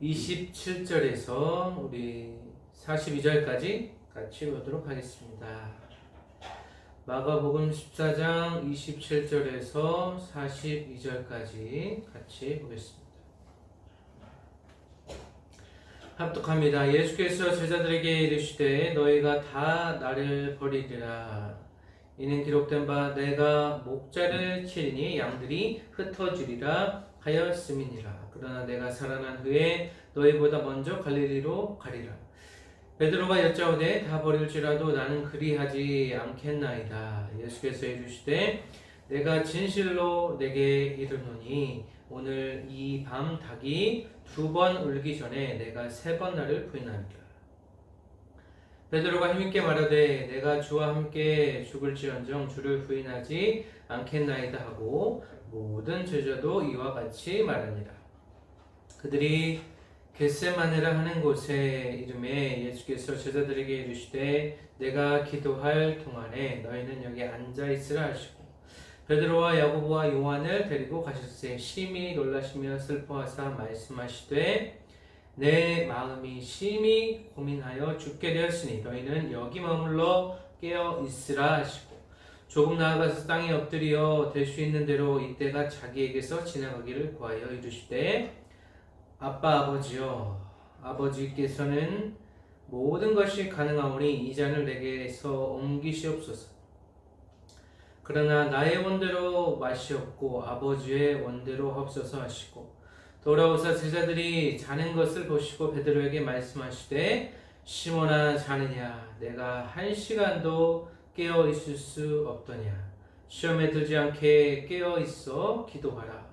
27절에서 우리 42절까지 같이 보도록 하겠습니다. 마가복음 14장 27절에서 42절까지 같이 보겠습니다. 합독합니다. 예수께서 제자들에게 이르시되 너희가 다 나를 버리리라. 이는 기록된 바 내가 목자를 치리니 양들이 흩어지리라 하였음이니라. 그러나 내가 살아난 후에 너희보다 먼저 갈릴리로 가리라. 베드로가 여짜오되 다 버릴지라도 나는 그리하지 않겠나이다. 예수께서 이르시되 내가 진실로 내게 이르노니 오늘 이 밤 닭이 2번 울기 전에 내가 3번 나를 부인하리라. 베드로가 힘있게 말하되 내가 주와 함께 죽을지언정 주를 부인하지 않겠나이다 하고 모든 제자도 이와 같이 말하니라. 그들이 겟세마네라 하는 곳에 이름에 예수께서 제자들에게 이르시되 내가 기도할 동안에 너희는 여기 앉아 있으라 하시고 베드로와 야고보와 요한을 데리고 가셨으니 심히 놀라시며 슬퍼하사 말씀하시되 내 마음이 심히 고민하여 죽게 되었으니 너희는 여기 머물러 깨어 있으라 하시고 조금 나아가서 땅에 엎드려 될 수 있는 대로 이때가 자기에게서 지나가기를 구하여 이르시되 아빠 아버지여 아버지께서는 모든 것이 가능하오니 이 잔을 내게서 옮기시옵소서. 그러나 나의 원대로 마시옵고 아버지의 원대로 하옵소서 하시고 돌아오사 제자들이 자는 것을 보시고 베드로에게 말씀하시되 시몬아 자느냐 내가 1시간도 깨어 있을 수 없더냐. 시험에 들지 않게 깨어 있어 기도하라.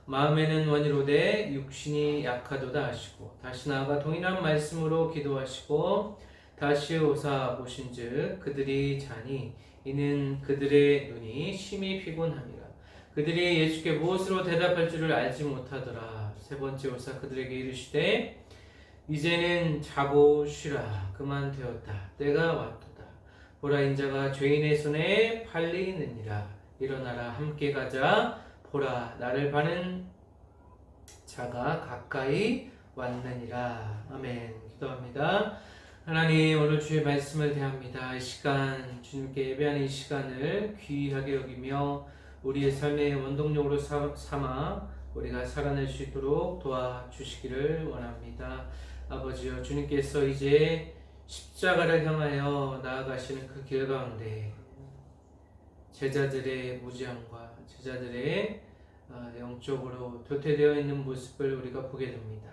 마음에는 원이로되 육신이 약하도다 하시고 다시 나아가 동일한 말씀으로 기도하시고 다시 오사 보신즉 그들이 자니 이는 그들의 눈이 심히 피곤함이라. 그들이 예수께 무엇으로 대답할 줄을 알지 못하더라. 3번째 오사 그들에게 이르시되 이제는 자고 쉬라. 그만 되었다. 때가 왔도다. 보라 인자가 죄인의 손에 팔리느니라. 일어나라 함께 가자. 보라 나를 바는 자가 가까이 왔느니라. 아멘. 기도합니다. 하나님 오늘 주의 말씀을 대합니다. 이 시간 주님께 예배하는 이 시간을 귀하게 여기며 우리의 삶의 원동력으로 삼아 우리가 살아낼 수 있도록 도와주시기를 원합니다. 아버지여 주님께서 이제 십자가를 향하여 나아가시는 그 길 가운데 제자들의 무지함과 제자들의 영적으로 도태되어 있는 모습을 우리가 보게 됩니다.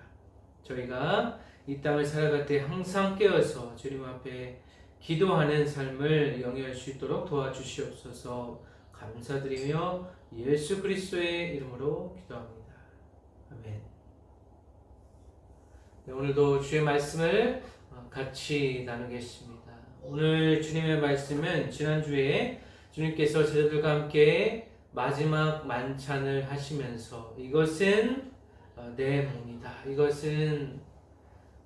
저희가 이 땅을 살아갈 때 항상 깨어서 주님 앞에 기도하는 삶을 영위할 수 있도록 도와주시옵소서. 감사드리며 예수 그리스도의 이름으로 기도합니다. 아멘. 네, 오늘도 주의 말씀을 같이 나누겠습니다. 오늘 주님의 말씀은 지난주에 주님께서 제자들과 함께 마지막 만찬을 하시면서 이것은 내 몸이다. 이것은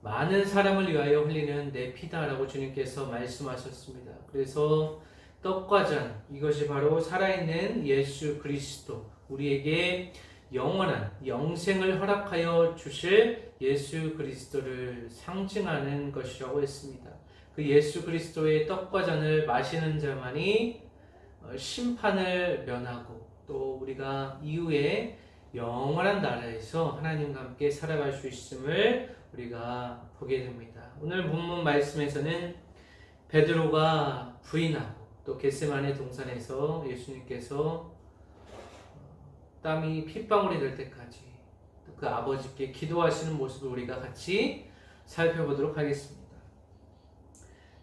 많은 사람을 위하여 흘리는 내 피다라고 주님께서 말씀하셨습니다. 그래서 떡과 잔 이것이 바로 살아있는 예수 그리스도 우리에게 영원한 영생을 허락하여 주실 예수 그리스도를 상징하는 것이라고 했습니다. 그 예수 그리스도의 떡과 잔을 마시는 자만이 심판을 면하고 또 우리가 이후에 영원한 나라에서 하나님과 함께 살아갈 수 있음을 우리가 보게 됩니다. 오늘 본문 말씀에서는 베드로가 부인하고 또 겟세마네 동산에서 예수님께서 땀이 핏방울이 될 때까지 그 아버지께 기도하시는 모습을 우리가 같이 살펴보도록 하겠습니다.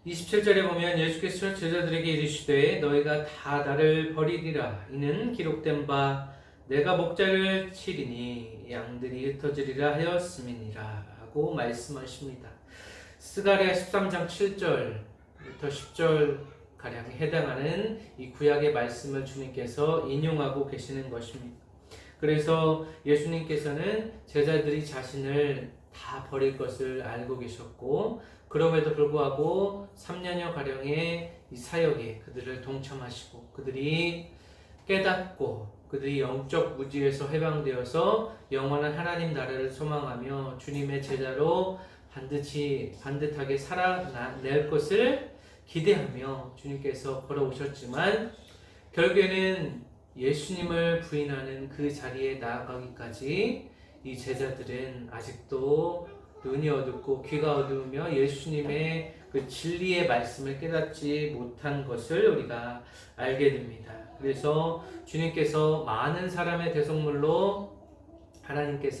27절에 보면 예수께서 제자들에게 이르시되 너희가 다 나를 버리리라. 이는 기록된 바 내가 목자를 치리니 양들이 흩어지리라 하였음이니라 하고 말씀하십니다. 스가랴 13장 7절부터 10절 가량에 해당하는 이 구약의 말씀을 주님께서 인용하고 계시는 것입니다. 그래서 예수님께서는 제자들이 자신을 다 버릴 것을 알고 계셨고 그럼에도 불구하고 3년여 가량의 이 사역에 그들을 동참하시고 그들이 깨닫고 그들이 영적 무지에서 해방되어서 영원한 하나님 나라를 소망하며 주님의 제자로 반듯하게 살아낼 것을 기대하며 주님께서 걸어오셨지만 결국에는 예수님을 부인하는 그 자리에 나아가기까지 이 제자들은 아직도 눈이 어둡고 귀가 어두우며 예수님의 그 진리의 말씀을 깨닫지 못한 것을 우리가 알게 됩니다. 그래서 주님께서 하나님께서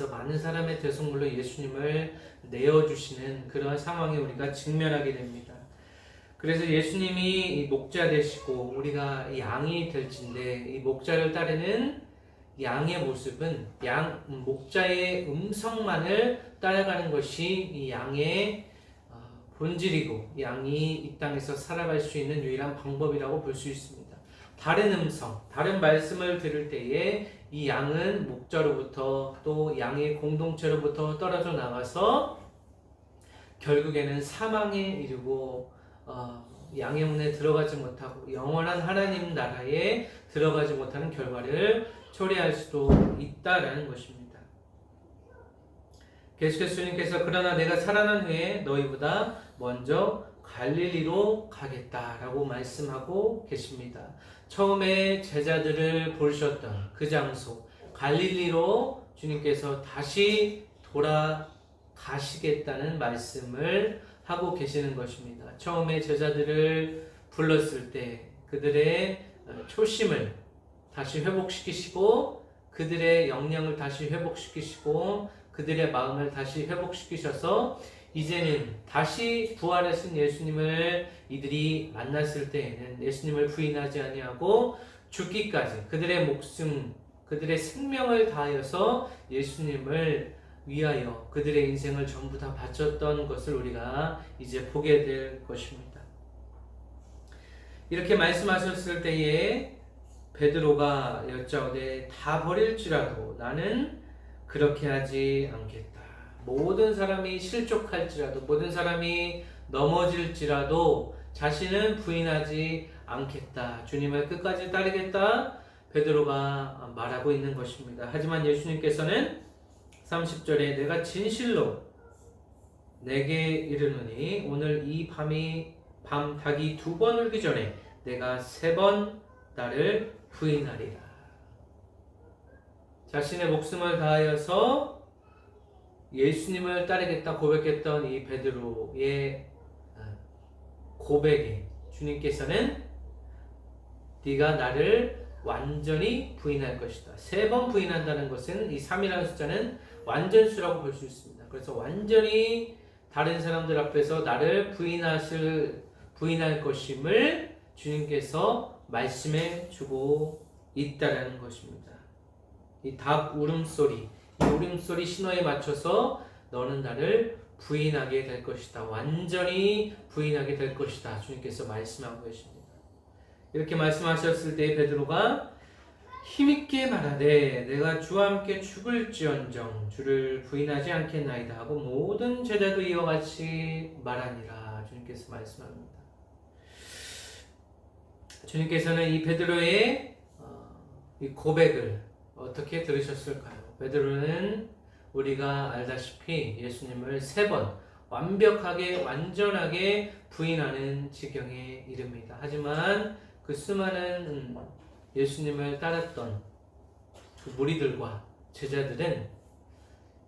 많은 사람의 대속물로 예수님을 내어주시는 그런 상황에 우리가 직면하게 됩니다. 그래서 예수님이 이 목자 되시고 우리가 양이 될진데 이 목자를 따르는 양의 모습은 목자의 음성만을 따라가는 것이 이 양의 본질이고 양이 이 땅에서 살아갈 수 있는 유일한 방법이라고 볼 수 있습니다. 다른 음성, 다른 말씀을 들을 때에 이 양은 목자로부터 또 양의 공동체로부터 떨어져 나가서 결국에는 사망에 이르고 양의 문에 들어가지 못하고 영원한 하나님 나라에 들어가지 못하는 결과를 초래할 수도 있다라는 것입니다. 계속해서 주님께서 그러나 내가 살아난 후에 너희보다 먼저 갈릴리로 가겠다라고 말씀하고 계십니다. 처음에 제자들을 보셨던 그 장소 갈릴리로 주님께서 다시 돌아가시겠다는 말씀을 하고 계시는 것입니다. 처음에 제자들을 불렀을 때 그들의 초심을 다시 회복시키시고 그들의 역량을 다시 회복시키시고 그들의 마음을 다시 회복시키셔서 이제는 다시 부활하신 예수님을 이들이 만났을 때에는 예수님을 부인하지 아니하고 죽기까지 그들의 목숨, 그들의 생명을 다하여서 예수님을 위하여 그들의 인생을 전부 다 바쳤던 것을 우리가 이제 보게 될 것입니다. 이렇게 말씀하셨을 때에 베드로가 여짜오되 다 버릴지라도 나는 그렇게 하지 않겠다. 모든 사람이 실족할지라도 모든 사람이 넘어질지라도 자신은 부인하지 않겠다. 주님을 끝까지 따르겠다. 베드로가 말하고 있는 것입니다. 하지만 예수님께서는 30절에 내가 진실로 내게 이르노니 오늘 이 밤 닭이 2번 울기 전에 내가 3번 나를 부인하리라. 자신의 목숨을 다하여서 예수님을 따르겠다 고백했던 이 베드로의 고백에 주님께서는 네가 나를 완전히 부인할 것이다. 3번 부인한다는 것은 이 3이라는 숫자는 완전수라고 볼 수 있습니다. 그래서 완전히 다른 사람들 앞에서 나를 부인할 것임을 주님께서 말씀해 주고 있다라는 것입니다. 이 닭 울음소리, 이 울음소리 신호에 맞춰서 너는 나를 부인하게 될 것이다. 완전히 부인하게 될 것이다. 주님께서 말씀하고 계십니다. 이렇게 말씀하셨을 때 베드로가 힘있게 말하되 내가 주와 함께 죽을지언정 주를 부인하지 않겠나이다 하고 모든 제자도 이와 같이 말하니라. 주님께서 말씀합니다. 주님께서는 이 베드로의 이 고백을 어떻게 들으셨을까요? 베드로는 우리가 알다시피 예수님을 3번 완벽하게 완전하게 부인하는 지경에 이릅니다. 하지만 그 수많은 예수님을 따랐던 그 무리들과 제자들은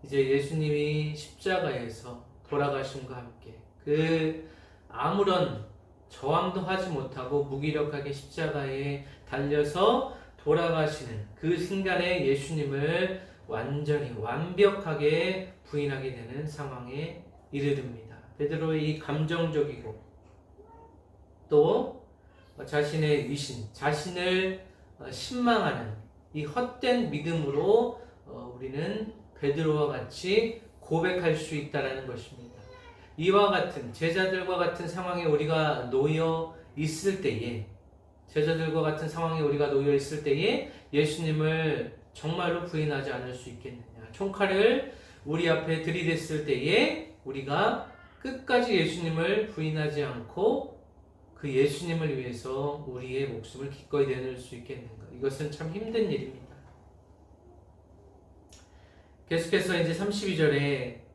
이제 예수님이 십자가에서 돌아가심과 함께 그 아무런 저항도 하지 못하고 무기력하게 십자가에 달려서 돌아가시는 그 순간에 예수님을 완전히 완벽하게 부인하게 되는 상황에 이르릅니다. 베드로의 이 감정적이고 또 자신의 위신, 자신을 신망하는 이 헛된 믿음으로 우리는 베드로와 같이 고백할 수 있다는 것입니다. 이와 같은 제자들과 같은 상황에 우리가 놓여 있을 때에 예수님을 정말로 부인하지 않을 수 있겠느냐. 총칼을 우리 앞에 들이댔을 때에 우리가 끝까지 예수님을 부인하지 않고 그 예수님을 위해서 우리의 목숨을 기꺼이 내놓을 수 있겠는가. 이것은 참 힘든 일입니다. 계속해서 이제 32절에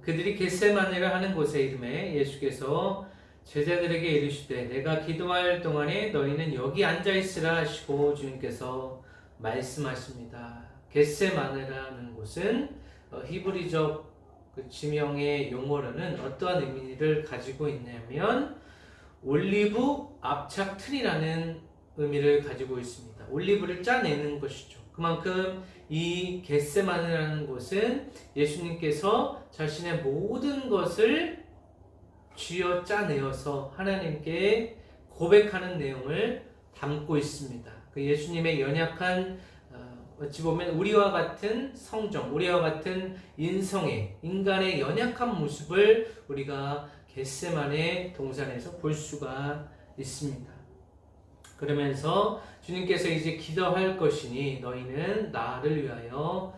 그들이 겟세마네를 하는 곳에 이름에 예수께서 제자들에게 이르시되 내가 기도할 동안에 너희는 여기 앉아 있으라 하시고 주님께서 말씀하십니다. 겟세마네라는 곳은 히브리적 그 지명의 용어로는 어떠한 의미를 가지고 있냐면 올리브 압착 틀이라는 의미를 가지고 있습니다. 올리브를 짜내는 것이죠. 그만큼 이 겟세마네라는 곳은 예수님께서 자신의 모든 것을 쥐어 짜내어서 하나님께 고백하는 내용을 담고 있습니다. 그 예수님의 연약한 어찌 보면 우리와 같은 성정, 우리와 같은 인성의 인간의 연약한 모습을 우리가 겟세마네 동산에서 볼 수가 있습니다. 그러면서 주님께서 이제 기도할 것이니 너희는 나를 위하여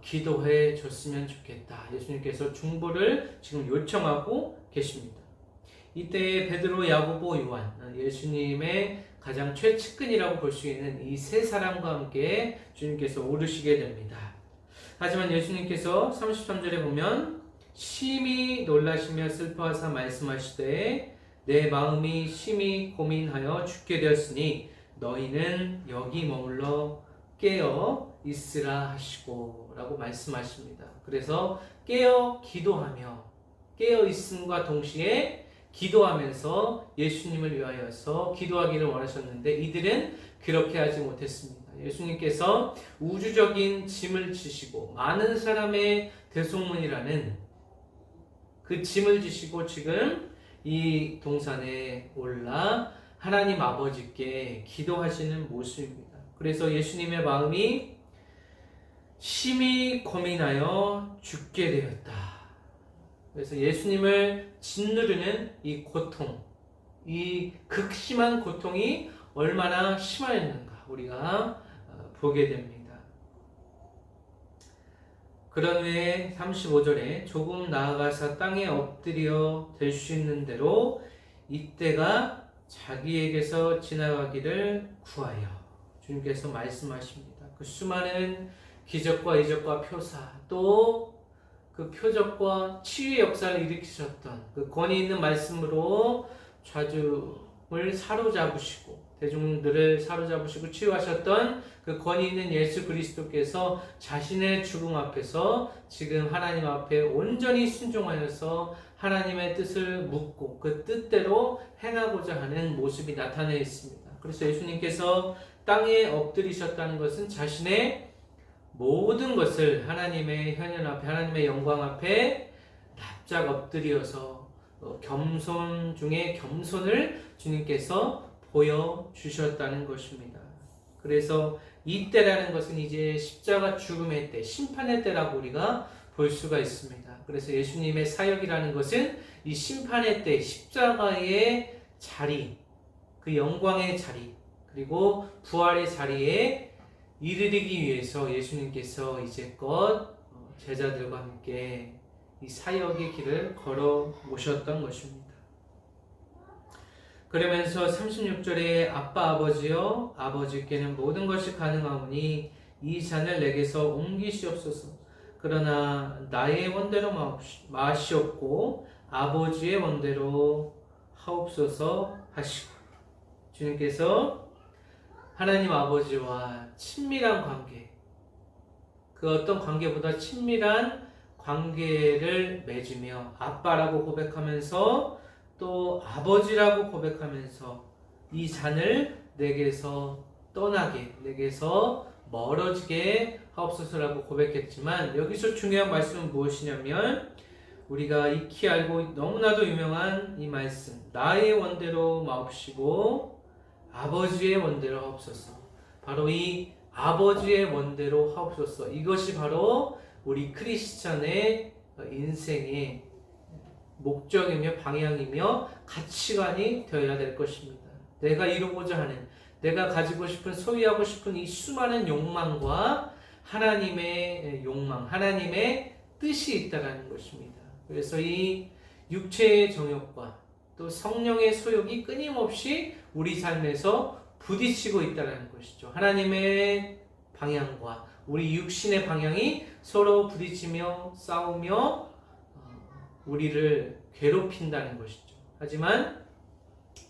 기도해 줬으면 좋겠다. 예수님께서 중보를 지금 요청하고 계십니다. 이때 베드로, 야고보, 요한, 예수님의 가장 최측근이라고 볼 수 있는 이 세 사람과 함께 주님께서 오르시게 됩니다. 하지만 예수님께서 33절에 보면 심히 놀라시며 슬퍼하사 말씀하시되 내 마음이 심히 고민하여 죽게 되었으니 너희는 여기 머물러 깨어 있으라 하시고 라고 말씀하십니다. 그래서 깨어 기도하며 깨어 있음과 동시에 기도하면서 예수님을 위하여서 기도하기를 원하셨는데 이들은 그렇게 하지 못했습니다. 예수님께서 우주적인 짐을 지시고 많은 사람의 대속문이라는 그 짐을 지시고 지금 이 동산에 올라 하나님 아버지께 기도하시는 모습입니다. 그래서 예수님의 마음이 심히 고민하여 죽게 되었다. 그래서 예수님을 짓누르는 이 고통, 이 극심한 고통이 얼마나 심하였는가 우리가 보게 됩니다. 그런 후에 35절에 조금 나아가서 땅에 엎드려 될 수 있는 대로 이때가 자기에게서 지나가기를 구하여 주님께서 말씀하십니다. 그 수많은 기적과 이적과 표사 또 그 표적과 치유의 역사를 일으키셨던 그 권위 있는 말씀으로 좌중을 사로잡으시고 대중들을 사로잡으시고 치유하셨던 그 권위 있는 예수 그리스도께서 자신의 죽음 앞에서 지금 하나님 앞에 온전히 순종하여서 하나님의 뜻을 묻고 그 뜻대로 행하고자 하는 모습이 나타나 있습니다. 그래서 예수님께서 땅에 엎드리셨다는 것은 자신의 모든 것을 하나님의 현현 앞에 하나님의 영광 앞에 납작 엎드려서 겸손 중에 겸손을 주님께서 보여주셨다는 것입니다. 그래서 이때라는 것은 이제 십자가 죽음의 때, 심판의 때라고 우리가 볼 수가 있습니다. 그래서 예수님의 사역이라는 것은 이 심판의 때, 십자가의 자리, 그 영광의 자리, 그리고 부활의 자리에 이르기 위해서 예수님께서 이제껏 제자들과 함께 이 사역의 길을 걸어 오셨던 것입니다. 그러면서 36절에 아빠 아버지여 아버지께는 모든 것이 가능하오니 이 잔을 내게서 옮기시옵소서. 그러나 나의 원대로 마시옵고 아버지의 원대로 하옵소서 하시고 주님께서 하나님 아버지와 친밀한 관계, 그 어떤 관계보다 친밀한 관계를 맺으며 아빠라고 고백하면서 또 아버지라고 고백하면서 이 잔을 내게서 떠나게, 내게서 멀어지게 하옵소서라고 고백했지만 여기서 중요한 말씀은 무엇이냐면 우리가 익히 알고 너무나도 유명한 이 말씀, 나의 원대로 마옵시고 아버지의 원대로 하옵소서. 바로 이 아버지의 원대로 하옵소서. 이것이 바로 우리 크리스찬의 인생의 목적이며 방향이며 가치관이 되어야 될 것입니다. 내가 이루고자 하는, 내가 가지고 싶은, 소유하고 싶은 이 수많은 욕망과 하나님의 욕망, 하나님의 뜻이 있다는 것입니다. 그래서 이 육체의 정욕과 또 성령의 소욕이 끊임없이 우리 삶에서 부딪히고 있다는 것이죠. 하나님의 방향과 우리 육신의 방향이 서로 부딪히며 싸우며 우리를 괴롭힌다는 것이죠. 하지만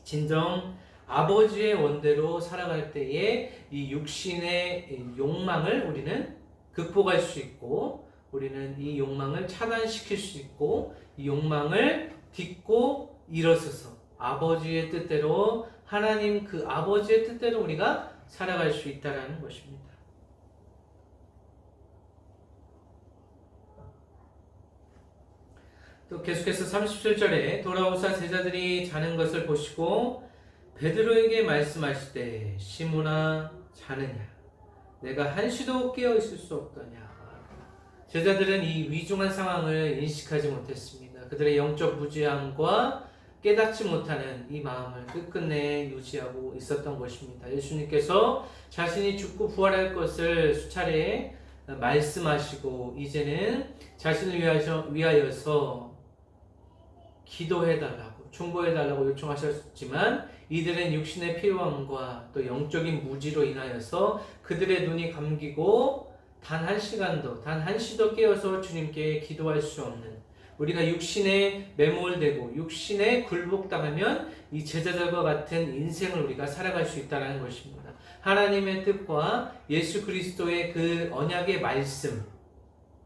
진정 아버지의 원대로 살아갈 때에 이 육신의 욕망을 우리는 극복할 수 있고, 우리는 이 욕망을 차단시킬 수 있고, 이 욕망을 딛고 일어서서 아버지의 뜻대로, 하나님 그 아버지의 뜻대로 우리가 살아갈 수 있다는 것입니다. 또 계속해서 37절에 돌아오사 제자들이 자는 것을 보시고 베드로에게 말씀하시되 시몬아 자느냐 내가 한시도 깨어 있을 수 없더냐. 제자들은 이 위중한 상황을 인식하지 못했습니다. 그들의 영적 무지함과 깨닫지 못하는 이 마음을 끝끝내 유지하고 있었던 것입니다. 예수님께서 자신이 죽고 부활할 것을 수차례 말씀하시고 이제는 자신을 위하여서 기도해달라고, 충고해달라고 요청하셨지만 이들은 육신의 필요함과 또 영적인 무지로 인하여서 그들의 눈이 감기고 단 한 시간도, 단 한 시도 깨어서 주님께 기도할 수 없는, 우리가 육신에 매몰되고 육신에 굴복당하면 이 제자들과 같은 인생을 우리가 살아갈 수 있다는 것입니다. 하나님의 뜻과 예수 그리스도의 그 언약의 말씀,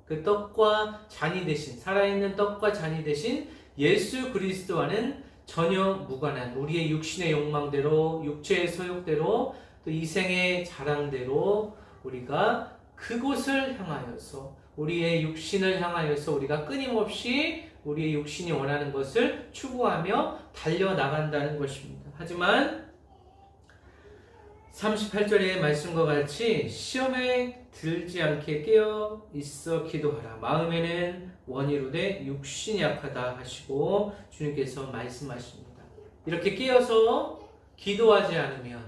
그 떡과 잔이 되신, 살아있는 떡과 잔이 되신 예수 그리스도와는 전혀 무관한 우리의 육신의 욕망대로, 육체의 소욕대로, 또 이생의 자랑대로 우리가 그곳을 향하여서, 우리의 육신을 향하여서 우리가 끊임없이 우리의 육신이 원하는 것을 추구하며 달려나간다는 것입니다. 하지만 38절의 말씀과 같이 시험에 들지 않게 깨어 있어 기도하라. 마음에는 원이로되 육신이 약하다 하시고 주님께서 말씀하십니다. 이렇게 깨어서 기도하지 않으면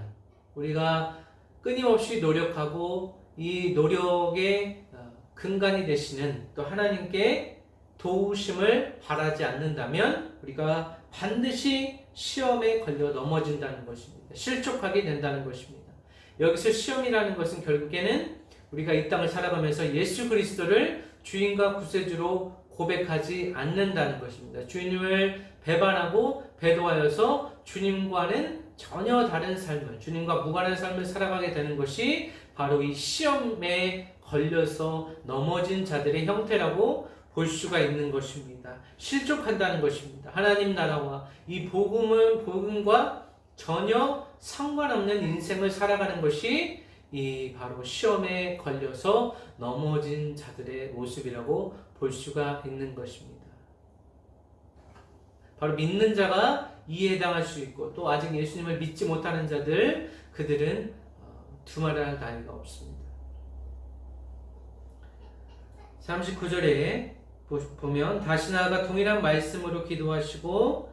우리가 끊임없이 노력하고 이 노력의 근간이 되시는 또 하나님께 도우심을 바라지 않는다면 우리가 반드시 시험에 걸려 넘어진다는 것입니다. 실족하게 된다는 것입니다. 여기서 시험이라는 것은 결국에는 우리가 이 땅을 살아가면서 예수 그리스도를 주인과 구세주로 고백하지 않는다는 것입니다. 주님을 배반하고 배도하여서 주님과는 전혀 다른 삶을, 주님과 무관한 삶을 살아가게 되는 것이 바로 이 시험에 걸려서 넘어진 자들의 형태라고 볼 수가 있는 것입니다. 실족한다는 것입니다. 하나님 나라와 이 복음과 전혀 상관없는 인생을 살아가는 것이 이 바로 시험에 걸려서 넘어진 자들의 모습이라고 볼 수가 있는 것입니다. 바로 믿는 자가 이에 해당할 수 있고 또 아직 예수님을 믿지 못하는 자들, 그들은 두말할 나위가 없습니다. 39절에 보면 다시 나아가 동일한 말씀으로 기도하시고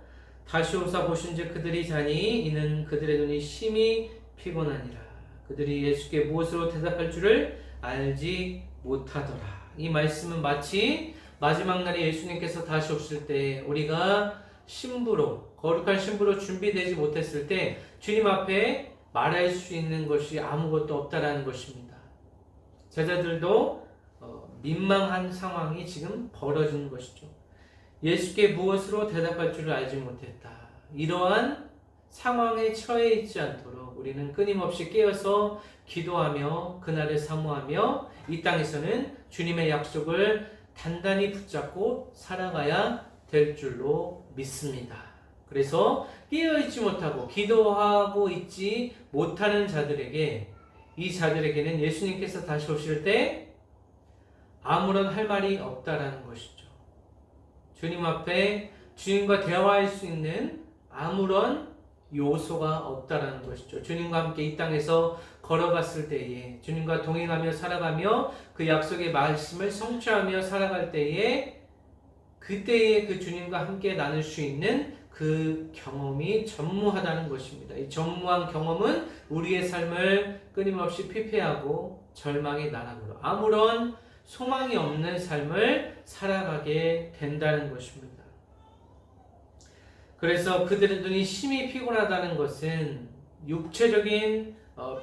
다시 오사 보신즉 그들이 자니 이는 그들의 눈이 심히 피곤하니라. 그들이 예수께 무엇으로 대답할 줄을 알지 못하더라. 이 말씀은 마치 마지막 날에 예수님께서 다시 오실 때 우리가 신부로, 거룩한 신부로 준비되지 못했을 때 주님 앞에 말할 수 있는 것이 아무것도 없다라는 것입니다. 제자들도 민망한 상황이 지금 벌어지는 것이죠. 예수께 무엇으로 대답할 줄을 알지 못했다. 이러한 상황에 처해 있지 않도록 우리는 끊임없이 깨어서 기도하며 그날을 사모하며 이 땅에서는 주님의 약속을 단단히 붙잡고 살아가야 될 줄로 믿습니다. 그래서 깨어있지 못하고 기도하고 있지 못하는 자들에게, 이 자들에게는 예수님께서 다시 오실 때 아무런 할 말이 없다라는 것이죠. 주님 앞에 주님과 대화할 수 있는 아무런 요소가 없다라는 것이죠. 주님과 함께 이 땅에서 걸어갔을 때에, 주님과 동행하며 살아가며 그 약속의 말씀을 성취하며 살아갈 때에, 그때에 그 주님과 함께 나눌 수 있는 그 경험이 전무하다는 것입니다. 이 전무한 경험은 우리의 삶을 끊임없이 피폐하고 절망의 나락으로, 아무런 소망이 없는 삶을 살아가게 된다는 것입니다. 그래서 그들의 눈이 심히 피곤하다는 것은 육체적인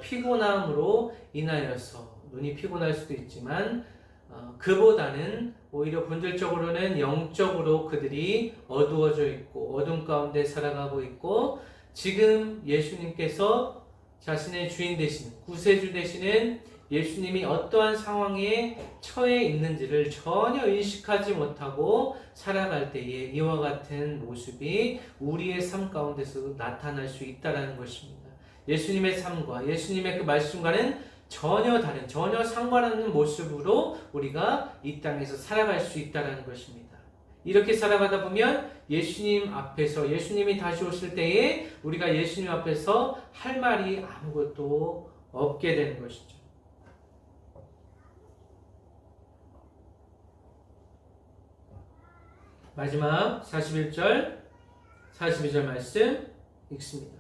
피곤함으로 인하여서 눈이 피곤할 수도 있지만 그보다는 오히려 본질적으로는 영적으로 그들이 어두워져 있고 어둠 가운데 살아가고 있고 지금 예수님께서 자신의 주인 되신 구세주 되시는 예수님이 어떠한 상황에 처해 있는지를 전혀 인식하지 못하고 살아갈 때에 이와 같은 모습이 우리의 삶 가운데서 나타날 수 있다는 것입니다. 예수님의 삶과 예수님의 그 말씀과는 전혀 다른, 전혀 상관없는 모습으로 우리가 이 땅에서 살아갈 수 있다는 것입니다. 이렇게 살아가다 보면 예수님 앞에서, 예수님이 다시 오실 때에 우리가 예수님 앞에서 할 말이 아무것도 없게 되는 것이죠. 마지막 41절, 42절 말씀 읽습니다.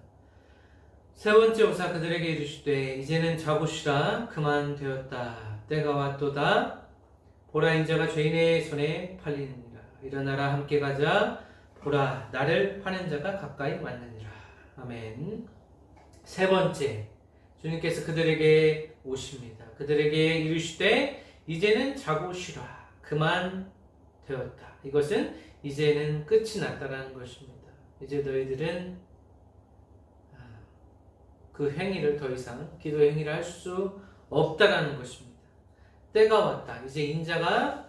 세 번째 오사 그들에게 이르시되 이제는 자고 쉬라 그만 되었다. 때가 왔도다. 보라 인자가 죄인의 손에 팔리느니라. 일어나라 함께 가자. 보라 나를 파는 자가 가까이 왔느니라. 아멘. 세 번째 주님께서 그들에게 오십니다. 그들에게 이르시되 이제는 자고 쉬라 그만 되었다. 이것은 이제는 끝이 났다라는 것입니다. 이제 너희들은 그 행위를 더 이상 기도 행위를 할 수 없다라는 것입니다. 때가 왔다. 이제 인자가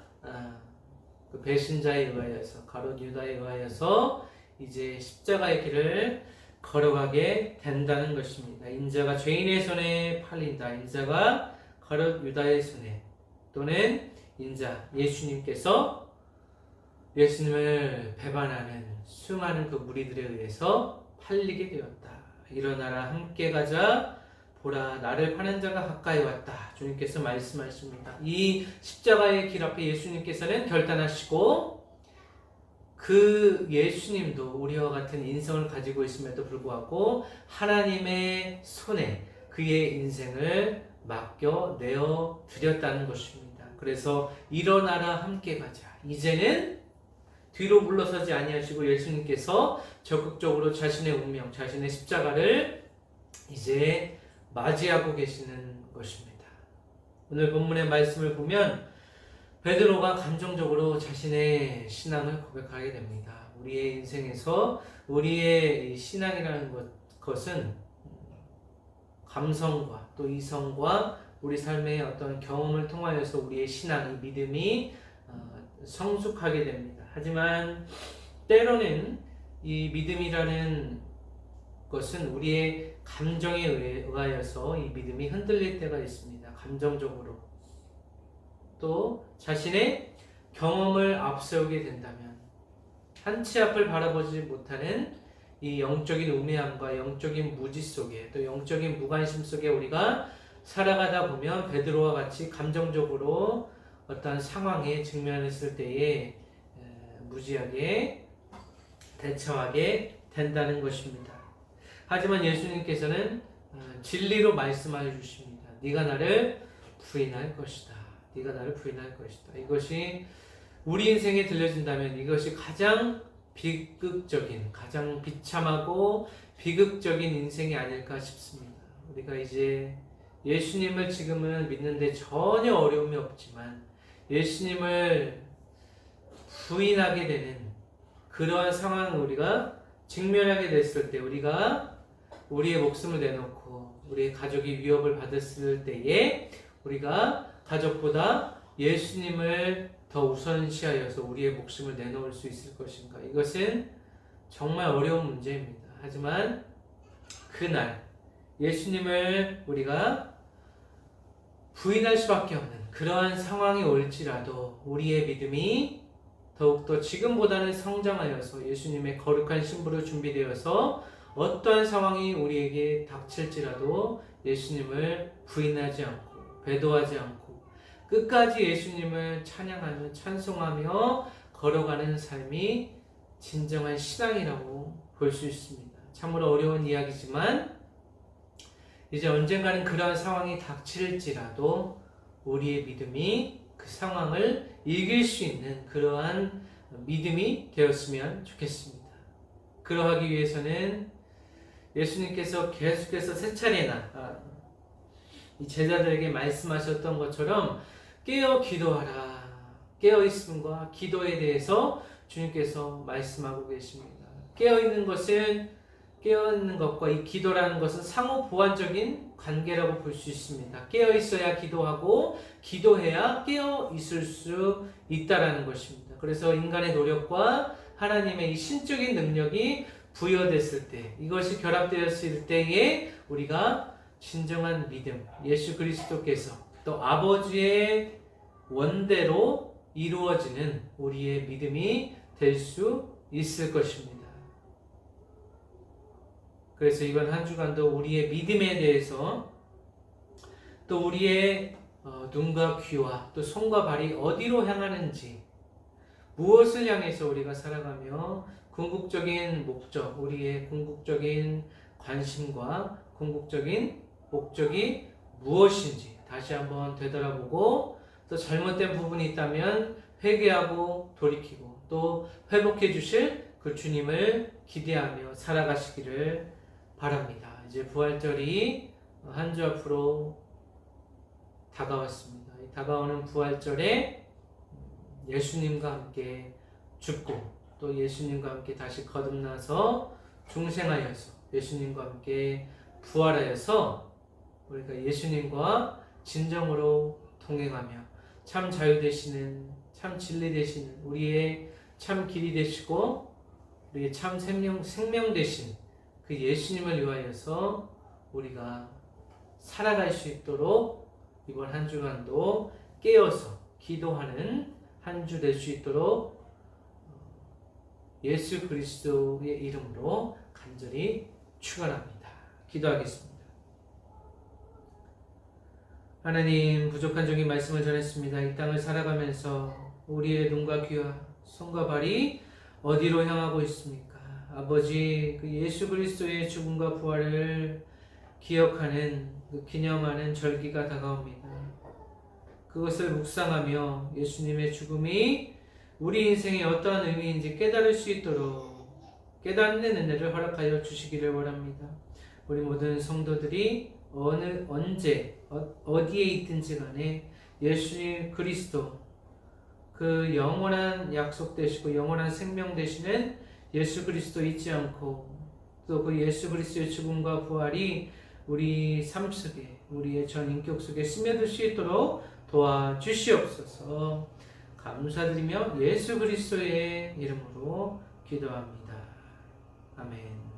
그 배신자에 의하여서 가룟 유다에 의하여서 이제 십자가의 길을 걸어가게 된다는 것입니다. 인자가 죄인의 손에 팔린다. 인자가 가룟 유다의 손에 또는 인자 예수님께서 예수님을 배반하는 수많은 그 무리들에 의해서 팔리게 되었다. 일어나라 함께 가자. 보라 나를 파는 자가 가까이 왔다. 주님께서 말씀하십니다. 이 십자가의 길 앞에 예수님께서는 결단하시고 그 예수님도 우리와 같은 인성을 가지고 있음에도 불구하고 하나님의 손에 그의 인생을 맡겨 내어 드렸다는 것입니다. 그래서 일어나라 함께 가자. 이제는 뒤로 물러서지 아니하시고 예수님께서 적극적으로 자신의 운명, 자신의 십자가를 이제 맞이하고 계시는 것입니다. 오늘 본문의 말씀을 보면 베드로가 감정적으로 자신의 신앙을 고백하게 됩니다. 우리의 인생에서 우리의 신앙이라는 것은 감성과 또 이성과 우리 삶의 어떤 경험을 통하여서 우리의 신앙이 믿음이 성숙하게 됩니다. 하지만 때로는 이 믿음이라는 것은 우리의 감정에 의하여서 이 믿음이 흔들릴 때가 있습니다. 감정적으로 또 자신의 경험을 앞세우게 된다면 한치 앞을 바라보지 못하는 이 영적인 우매함과 영적인 무지 속에 또 영적인 무관심 속에 우리가 살아가다 보면 베드로와 같이 감정적으로 어떤 상황에 직면했을 때에 무지하게 대처하게 된다는 것입니다. 하지만 예수님께서는 진리로 말씀하여 주십니다. 네가 나를 부인할 것이다. 네가 나를 부인할 것이다. 이것이 우리 인생에 들려진다면 이것이 가장 비극적인, 가장 비참하고 비극적인 인생이 아닐까 싶습니다. 우리가 이제 예수님을 지금은 믿는데 전혀 어려움이 없지만 예수님을 부인하게 되는 그러한 상황을 우리가 직면하게 됐을 때 우리가 우리의 목숨을 내놓고 우리의 가족이 위협을 받았을 때에 우리가 가족보다 예수님을 더 우선시하여서 우리의 목숨을 내놓을 수 있을 것인가? 이것은 정말 어려운 문제입니다. 하지만 그날 예수님을 우리가 부인할 수밖에 없는 그러한 상황이 올지라도 우리의 믿음이 더욱더 지금보다는 성장하여서 예수님의 거룩한 신부로 준비되어서 어떠한 상황이 우리에게 닥칠지라도 예수님을 부인하지 않고 배도하지 않고 끝까지 예수님을 찬양하며 찬송하며 걸어가는 삶이 진정한 신앙이라고 볼 수 있습니다. 참으로 어려운 이야기지만 이제 언젠가는 그러한 상황이 닥칠지라도 우리의 믿음이 그 상황을 이길 수 있는 그러한 믿음이 되었으면 좋겠습니다. 그러하기 위해서는 예수님께서 계속해서 세 차례나 이 제자들에게 말씀하셨던 것처럼 깨어 기도하라. 깨어 있음과 기도에 대해서 주님께서 말씀하고 계십니다. 깨어 있는 것과 이 기도라는 것은 상호 보완적인 관계라고 볼 수 있습니다. 깨어 있어야 기도하고 기도해야 깨어 있을 수 있다라는 것입니다. 그래서 인간의 노력과 하나님의 이 신적인 능력이 부여됐을 때, 이것이 결합되었을 때에 우리가 진정한 믿음, 예수 그리스도께서 또 아버지의 원대로 이루어지는 우리의 믿음이 될 수 있을 것입니다. 그래서 이번 한 주간도 우리의 믿음에 대해서 또 우리의 눈과 귀와 또 손과 발이 어디로 향하는지, 무엇을 향해서 우리가 살아가며 궁극적인 목적, 우리의 궁극적인 관심과 궁극적인 목적이 무엇인지 다시 한번 되돌아보고, 또 잘못된 부분이 있다면 회개하고 돌이키고 또 회복해 주실 그 주님을 기대하며 살아가시기를 바랍니다. 이제 부활절이 한 주 앞으로 다가왔습니다. 다가오는 부활절에 예수님과 함께 죽고 또 예수님과 함께 다시 거듭나서 중생하여서 예수님과 함께 부활하여서 우리가 예수님과 진정으로 동행하며 참 자유 되시는, 참 진리 되시는, 우리의 참 길이 되시고 우리의 참 생명 되신 그 예수님을 위하여서 우리가 살아갈 수 있도록 이번 한 주간도 깨어서 기도하는 한 주 될 수 있도록 예수 그리스도의 이름으로 간절히 축원합니다. 기도하겠습니다. 하나님, 부족한 종이 말씀을 전했습니다. 이 땅을 살아가면서 우리의 눈과 귀와 손과 발이 어디로 향하고 있습니까? 아버지, 그 예수 그리스도의 죽음과 부활을 기억하는, 기념하는 절기가 다가옵니다. 그것을 묵상하며 예수님의 죽음이 우리 인생에 어떠한 의미인지 깨달을 수 있도록 깨닫는 은혜를 허락하여 주시기를 원합니다. 우리 모든 성도들이 언제 어디에 있든지 간에 예수님 그리스도, 그 영원한 약속 되시고 영원한 생명 되시는 예수 그리스도 잊지 않고, 또 그 예수 그리스도의 죽음과 부활이 우리 삶 속에, 우리의 전 인격 속에 스며들 수 있도록 도와주시옵소서. 감사드리며 예수 그리스도의 이름으로 기도합니다. 아멘.